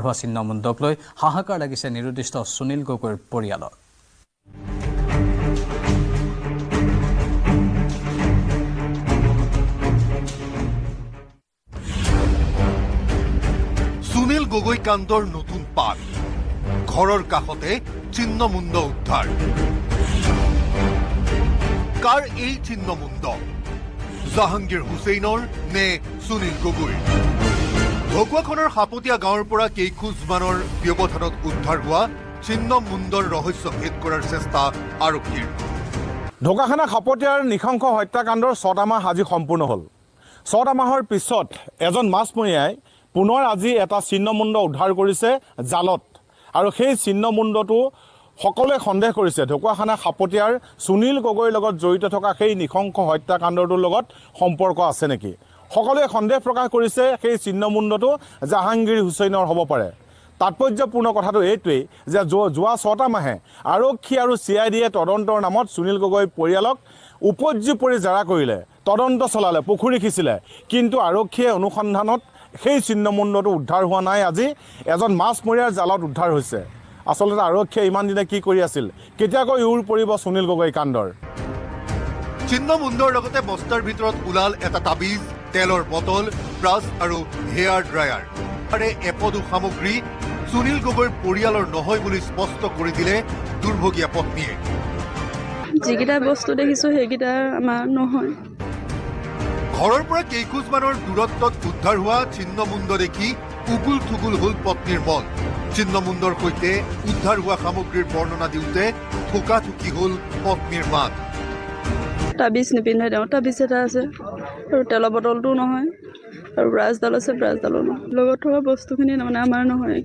হোৱা ছিন্নমুণ্ডক লৈ হাহাকাৰ লাগিছে নিৰুদ্দিষ্ট সুনীল গগৈৰ পৰিয়ালৰ। সুনীল গগৈ কাণ্ডৰ নতুন পাক, ঘৰৰ কাষতে ছিন্নমুণ্ড উদ্ধাৰ। কাৰ এই ছিন্নমুণ্ড? জাহাংগীৰ হুছেইনৰ নে সুনীল গগৈ? ঢকুৱাখনৰ সাপতীয়া গাঁৱৰ পৰা কেইখোজমানৰ ব্যৱধানত উদ্ধাৰ হোৱা ছিন্নমুণ্ডৰ ৰহস্য ভেদ কৰাৰ চেষ্টা আৰক্ষীৰ। ঢকুৱাখানা সাপতীয়াৰ নৃশংস হত্যাকাণ্ডৰ 6টা মাহ আজি সম্পূৰ্ণ হ'ল। 6টা মাহৰ পিছত এজন মাছমৰীয়াই পুনৰ আজি এটা ছিন্নমুণ্ড উদ্ধাৰ কৰিছে জালত, আৰু সেই ছিন্নমুণ্ডটো সকলোৱে সন্দেহ কৰিছে ঢকুৱাখানা সাপতীয়াৰ সুনীল গগৈৰ লগত জড়িত থকা সেই নৃশংস হত্যাকাণ্ডটোৰ লগত সম্পৰ্ক আছে নেকি। সকলোৱে সন্দেহ প্ৰকাশ কৰিছে সেই ছিন্নমুণ্ডটো জাহাংগীৰ হুছেইনৰ হ'ব পাৰে। তাৎপৰ্যপূৰ্ণ কথাটো এইটোৱেই যে যোৱা 6টা মাহে আৰক্ষী আৰু CIDয়ে তদন্তৰ নামত সুনীল গগৈ পৰিয়ালক উপৰ্যুপৰি জেৰা কৰিলে, তদন্ত চলালে, পুখুৰী সিঁচিলে, কিন্তু আৰক্ষীয়ে অনুসন্ধানত সেই ছিন্নমুণ্ডটো উদ্ধাৰ হোৱা নাই। আজি এজন মাছমৰীয়াৰ জালত উদ্ধাৰ হৈছে। আচলতে আৰক্ষীয়ে ইমান দিনে কি কৰি আছিল? কেতিয়াকৈ উৰ পৰিব সুনীল গগৈ কাণ্ডৰ? ছিন্নমুণ্ডৰ লগতে বস্তাৰ ভিতৰত ওলাল এটা তাবিজ, তেলৰ বটল, ব্ৰাছ আৰু হেয়াৰ ড্ৰায়াৰ। আৰু এপদো সামগ্ৰী সুনীল গগৈৰ পৰিয়ালৰ নহয় বুলি স্পষ্ট কৰি দিলে দুৰ্ভগীয়া পত্নীয়ে। যিকেইটা বস্তু দেখিছোঁ সেইকেইটা আমাৰ নহয়। ঘৰৰ পৰা কেইখোজমানৰ দূৰত্বত উদ্ধাৰ হোৱা ছিন্নমুণ্ড দেখি উগুল থুগুল হ'ল পত্নীৰ মন। ছিন্নমুণ্ডৰ সৈতে উদ্ধাৰ হোৱা সামগ্ৰীৰ বৰ্ণনা দিওঁতে থোকাথুকি হ'ল পত্নীৰ মাত। তাবিজ নিপিন্ধে তেওঁ, তাবিজ এটা আছে, আৰু তেলৰ বটলটোও নহয়, আৰু ব্ৰাছডাল আছে, ব্ৰাছডালো নহয়। লগত থকা বস্তুখিনি তাৰমানে আমাৰ নহয়।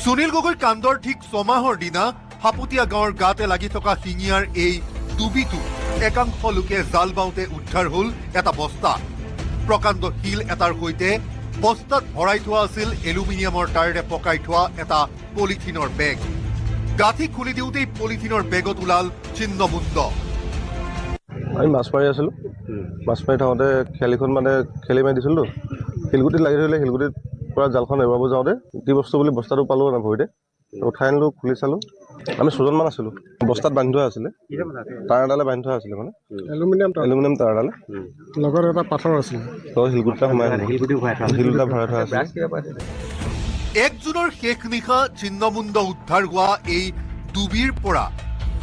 সুনীল গগৈ কাণ্ডৰ ঠিক 6 মাহৰ দিনা সাপতীয়া গাঁৱৰ গাতে লাগি থকা শিঙিয়াৰ এই ডুবিটো একাংশ লোকে জাল বাওঁতে উদ্ধাৰ হ'ল এটা বস্তা। প্ৰকাণ্ড শিল এটাৰ সৈতে বস্তাত ভৰাই থোৱা আছিল এলুমিনিয়ামৰ তাৰেৰে পকাই থোৱা এটা পলিথিনৰ বেগ। গাঁঠি খুলি দিওঁতেই পলিথিনৰ বেগত ওলাল ছিন্নমুণ্ড। আমি মাছ মাৰি আছিলোঁ, মাছ মাৰি থাকোঁতে খেলিখন খেলি মাৰি দিছিলোঁ, শিলগুটিত লাগি ধৰিলে। শিলগুটিত পৰা জালখন এৰুৱাব যাওঁতে কি বস্তু বুলি বস্তাটো পালোঁ না ভৰিতে, উঠাই আনিলোঁ, খুলি চালোঁ। আমি 6জনমান আছিলোঁ। বস্তাত বান্ধি থোৱা আছিলে, তাঁৰ এডালে বান্ধি থোৱা আছিলে, এলুমিনিয়াম তাঁৰ এডালে, লগত এটা পাথৰ আছিলে, শিলগুটিটা সোমাই শিলগুটিটা ভৰাই থোৱা আছিলে। 1 জুনৰ শেষ নিশা ছিন্নমুণ্ড উদ্ধাৰ হোৱা এই ডুবিৰ পৰা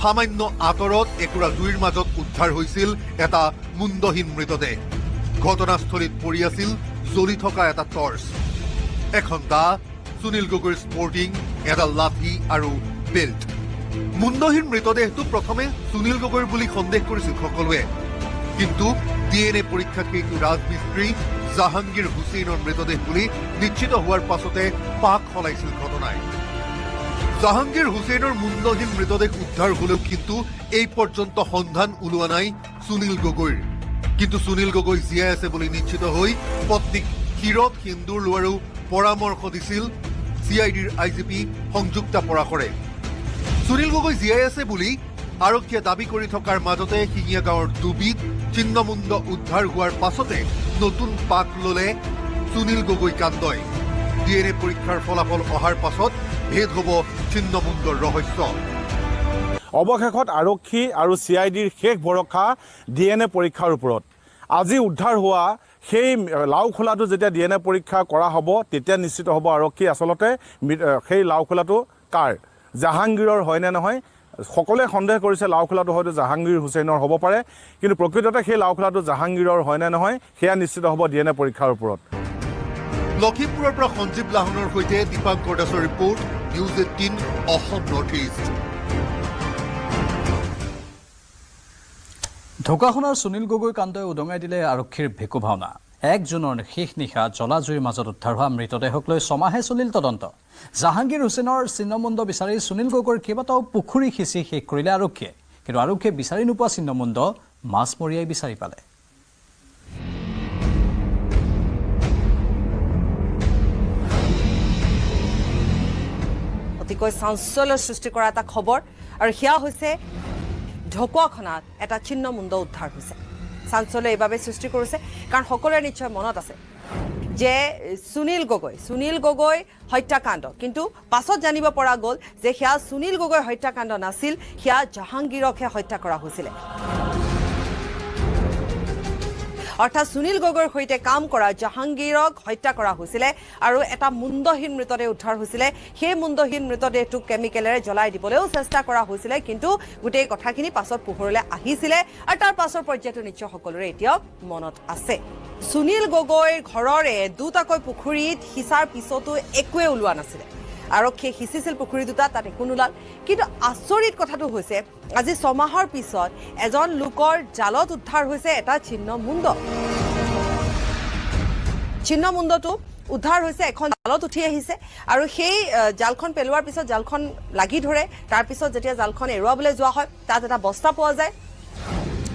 সামান্য আঁতৰত একুৰা জুইৰ মাজত উদ্ধাৰ হৈছিল এটা মুণ্ডহীন মৃতদেহ। ঘটনাস্থলীত পৰি আছিল জ্বলি থকা এটা টৰ্চ, এখন দা, সুনীল গগৈৰ স্পৰ্টিং, এডাল লাঠি আৰু বেল্ট। মুণ্ডহীন মৃতদেহটো প্ৰথমে সুনীল গগৈৰ বুলি সন্দেহ কৰিছিল সকলোৱে, কিন্তু DNA পৰীক্ষাত সেইটো ৰাজমিস্ত্ৰী জাহাংগীৰ হুছেইনৰ মৃতদেহ বুলি নিশ্চিত হোৱাৰ পাছতে পাক সলাইছিল ঘটনাই। জাহাংগীৰ হুছেইনৰ মুণ্ডহীন মৃতদেহ উদ্ধাৰ হলেও কিন্তু এই পৰ্যন্ত সন্ধান ওলোৱা নাই সুনীল গগৈৰ। কিন্তু সুনীল গগৈ জীয়াই আছে বুলি নিশ্চিত হৈ পত্নীক শিৰত সিন্দুৰ লোৱাৰো পৰামৰ্শ দিছিল CIDৰ IGP সংযুক্তা পৰাশৰে। সুনীল গগৈ জীয়াই আছে বুলি আৰক্ষীয়ে দাবী কৰি থকাৰ মাজতে শিঙিয়া গাঁৱৰ ডুবিত ছিন্নমুণ্ড উদ্ধাৰ হোৱাৰ পাছতে নতুন পাক ললে সুনীল গগৈ কাণ্ডই। DNA পৰীক্ষাৰ ফলাফল অহাৰ পাছত ভেদ হ'ব ছিন্নমুণ্ডৰ ৰহস্য। অৱশেষত আৰক্ষী আৰু CIDৰ শেষ ভৰসা DNA পৰীক্ষাৰ ওপৰত। আজি উদ্ধাৰ হোৱা সেই লাওখোলাটো যেতিয়া DNA পৰীক্ষা কৰা হ'ব তেতিয়া নিশ্চিত হ'ব আৰক্ষী আচলতে সেই লাওখোলাটো কাৰ, জাহাংগীৰৰ হয় নে নহয়। সকলোৱে সন্দেহ কৰিছে লাওখোলাটো হয়তো জাহাংগীৰ হুছেইনৰ হ'ব পাৰে, কিন্তু প্ৰকৃততে সেই লাওখোলাটো জাহাংগীৰৰ হয় নে নহয় সেয়া নিশ্চিত হ'ব DNA পৰীক্ষাৰ ওপৰত। লখিমপুৰৰ পৰা সঞ্জীৱ লাহনৰ সৈতে দীপাংকৰ দাসৰ report, News 18 Assam North East. ঢকুৱাখনৰ সুনীল গগৈ কাণ্ডই উদঙাই দিলে আৰক্ষীৰ ভেকু ভাওনা। 1 জুনৰ শেষ নিশা জ্বলা জুইৰ মাজত উদ্ধাৰ হোৱা মৃতদেহক লৈ 6 মাহে চলিল তদন্ত। জাহাংগীৰ হুছেইনৰ ছিন্নমুণ্ড বিচাৰি সুনীল গগৈৰ কেইবাটাও পুখুৰী সিঁচি শেষ কৰিলে আৰক্ষীয়ে, কিন্তু আৰক্ষীয়ে বিচাৰি নোপোৱা ছিন্নমুণ্ড মাছমৰীয়াই বিচাৰি পালে। অতিকৈ চাঞ্চল্যৰ সৃষ্টি কৰা এটা খবৰ, আৰু সেয়া হৈছে ঢকুৱাখনাত এটা ছিন্নমুণ্ড উদ্ধাৰ হৈছে। চাঞ্চল্য এইভাবে সৃষ্টি কৰিছে কাৰণ সকলোৰে নিশ্চয় মনত আছে যে সুনীল গগৈ হত্যাকাণ্ড কিন্তু পাছত জানিব পৰা গ'ল যে সেয়া সুনীল গগৈ হত্যাকাণ্ড নাছিল সেয়া জাহাংগীৰকহে হত্যা কৰা হৈছিল অৰ্থাৎ সুনীল গগৈৰ সৈতে কাম কৰা জাহাংগীৰক হত্যা কৰা হৈছিল আৰু এটা মুণ্ডহীন মৃতদেহ উদ্ধাৰ হৈছিল সেই মুণ্ডহীন মৃতদেহটোক কেমিকেলেৰে জ্বলাই দিবলৈও চেষ্টা কৰা হৈছিল কিন্তু গোটেই কথাখিনি পাছত পোহৰলৈ আহিছিল আৰু তাৰ পাছৰ পৰ্যায়টো নিশ্চয় সকলোৰে এতিয়াও মনত আছে সুনীল গগৈৰ ঘৰৰে দুটাকৈ পুখুৰীত সিঁচাৰ পিছতো একোৱে ওলোৱা নাছিল আৰক্ষীয়ে সিঁচিছিল পুখুৰী দুটা তাত একো নোলাল কিন্তু আচৰিত কথাটো হৈছে আজি 6 মাহৰ পিছত এজন লোকৰ জালত উদ্ধাৰ হৈছে এটা ছিন্ন মুণ্ডটো উদ্ধাৰ হৈছে এখন জালত উঠি আহিছে আৰু সেই জালখন পেলোৱাৰ পিছত জালখন লাগি ধৰে তাৰ পিছত যেতিয়া জালখন এৰুৱাবলৈ যোৱা হয় তাত এটা বস্তা পোৱা যায়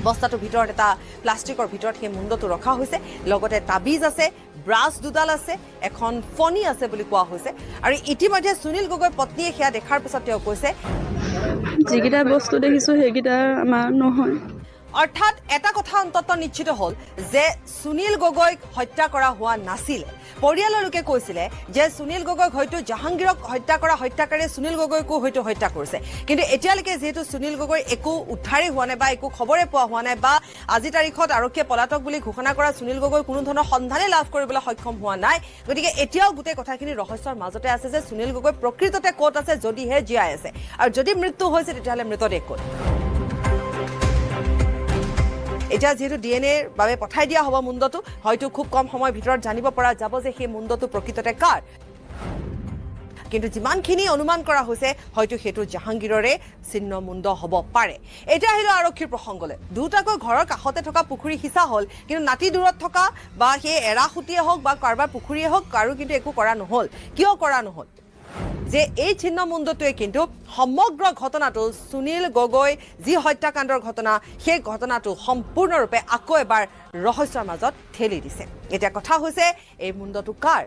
বস্তাটোৰ ভিতৰত এটা প্লাষ্টিকৰ ভিতৰত সেই মুণ্ডটো ৰখা হৈছে লগতে তাবিজ আছে ব্ৰাছ দুডাল আছে এখন ফণি আছে বুলি কোৱা হৈছে আৰু ইতিমধ্যে সুনীল গগৈ পত্নীয়ে সেয়া দেখাৰ পিছত তেওঁ কৈছে যিকেইটা বস্তু দেখিছোঁ সেইকেইটা আমাৰ নহয় অৰ্থাৎ এটা কথা অন্তত নিশ্চিত হ'ল যে সুনীল গগৈক হত্যা কৰা হোৱা নাছিল পৰিয়ালৰ লোকে কৈছিলে যে সুনীল গগৈক হয়তো জাহাংগীৰক হত্যা কৰা হত্যাকাৰীয়ে সুনীল গগৈকো হয়তো হত্যা কৰিছে কিন্তু এতিয়ালৈকে যেহেতু সুনীল গগৈৰ একো উদ্ধাৰেই হোৱা নাই বা একো খবৰে পোৱা হোৱা নাই বা আজি তাৰিখত আৰক্ষীয়ে পলাতক বুলি ঘোষণা কৰা সুনীল গগৈ কোনো ধৰণৰ সন্ধানে লাভ কৰিবলৈ সক্ষম হোৱা নাই গতিকে এতিয়াও গোটেই কথাখিনি ৰহস্যৰ মাজতে আছে যে সুনীল গগৈ প্ৰকৃততে ক'ত আছে যদিহে জীয়াই আছে আৰু যদি মৃত্যু হৈছে তেতিয়াহ'লে মৃতদেহ ক'ত এতিয়া যেহেতু ডিএনএৰ বাবে পঠাই দিয়া হ'ব মুণ্ডটো হয়তো খুব কম সময়ৰ ভিতৰত জানিব পৰা যাব যে সেই মুণ্ডটো প্ৰকৃততে কাৰ কিন্তু যিমানখিনি অনুমান কৰা হৈছে হয়তো সেইটো জাহাংগীৰৰে ছিন্ন মুণ্ড হ'ব পাৰে এটা আহিলো আৰক্ষীৰ প্ৰসংগলৈ দুটাকৈ ঘৰৰ কাষতে থকা পুখুৰী সিঁচা হ'ল কিন্তু নাতি দূৰত থকা বা সেই এৰাসুতিয়ে হওক বা কাৰোবাৰ পুখুৰীয়ে হওক কাৰো কিন্তু একো কৰা নহ'ল কিয় কৰা নহ'ল যে এই ছিন্ন মুণ্ডটোৱে কিন্তু সমগ্ৰ ঘটনাটো সুনীল গগৈ যি হত্যাকাণ্ডৰ ঘটনা সেই ঘটনাটো সম্পূৰ্ণৰূপে আকৌ এবাৰ ৰহস্যৰ মাজত ঠেলি দিছে এতিয়া কথা হৈছে এই মুণ্ডটো কাৰ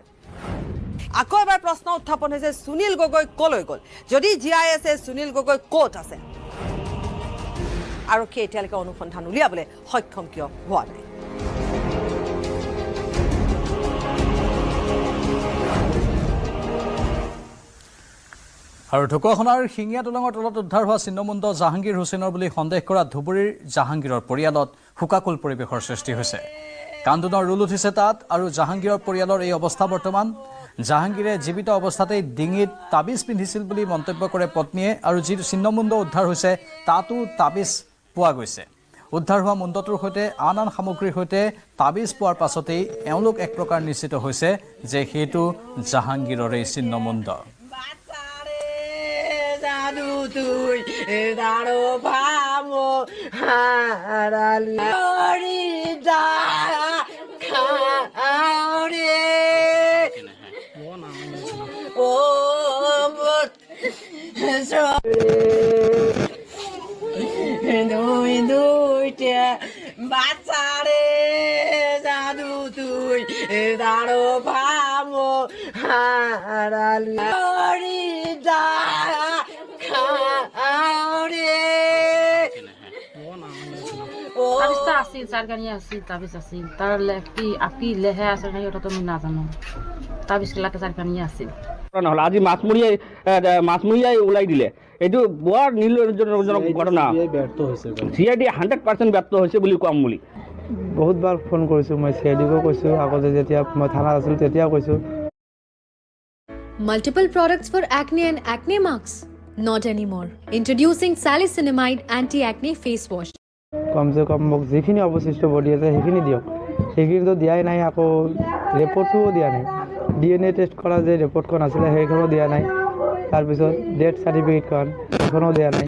আকৌ এবাৰ প্ৰশ্ন উত্থাপন হৈছে সুনীল গগৈ কলৈ গ'ল যদি জীয়াই আছে সুনীল গগৈ ক'ত আছে আৰক্ষীয়ে এতিয়ালৈকে অনুসন্ধান উলিয়াবলৈ সক্ষম কিয় হোৱা নাই আৰু ঢকুৱাখনাৰ শিঙীয়া দলঙৰ তলত উদ্ধাৰ হোৱা ছিন্নমুণ্ড জাহাংগীৰ হুছেইনৰ বুলি সন্দেহ কৰা ধুবুৰীৰ জাহাংগীৰৰ পৰিয়ালত শোকাকুল পৰিৱেশৰ সৃষ্টি হৈছে কান্দোনৰ ৰোল উঠিছে তাত আৰু জাহাংগীৰৰ পৰিয়ালৰ এই অৱস্থা বৰ্তমান জাহাংগীৰে জীৱিত অৱস্থাতেই ডিঙিত তাবিজ পিন্ধিছিল বুলি মন্তব্য কৰে পত্নীয়ে আৰু যি ছিন্নমুণ্ড উদ্ধাৰ হৈছে তাতো তাবিজ পোৱা গৈছে উদ্ধাৰ হোৱা মুণ্ডটোৰ সৈতে আন সামগ্ৰীৰ সৈতে তাবিজ পোৱাৰ পাছতেই এওঁলোক এক প্ৰকাৰ নিশ্চিত হৈছে যে সেইটো জাহাংগীৰৰে ছিন্নমুণ্ড তুই দাঁড়ো ভামো হারালি ও দুই দুইটা বাচ্চারে জাদু তুই দাঁড়ো ভামো হারালি তাবিজটা আছিল চারগানি আছিল তাবিজ আছিল তার কি লেহে আছে নাই ওটা তো আমি নাজানো তাবিজ খেলাতে চারগানি আছিল নহ'ল আজি মাছমৰীয়াই ওলাই দিলে এইটো বৰ নীলজনক ঘটনা CID 100% ব্যৰ্থ হৈছে বুলি কোৱাম বুলি বহুতবাৰ ফোন কৰিছোঁ মই CIDকো কৈছোঁ আগতে যেতিয়া মই থানাত আছিলোঁ তেতিয়াও কৈছোঁ Multiple products for acne and acne marks? Not anymore. Introducing Salicylamide Anti-Acne Face Wash. কমসে কম মোক যিখিনি অৱশিষ্ট বডি আছে সেইখিনি দিয়ক সেইখিনিতো দিয়াই নাই আকৌ ৰিপৰ্টটোও দিয়া নাই DNA টেষ্ট কৰা যে ৰিপৰ্টখন আছিলে সেইখনো দিয়া নাই তাৰপিছত ডেথ চাৰ্টিফিকেটখন সেইখনো দিয়া নাই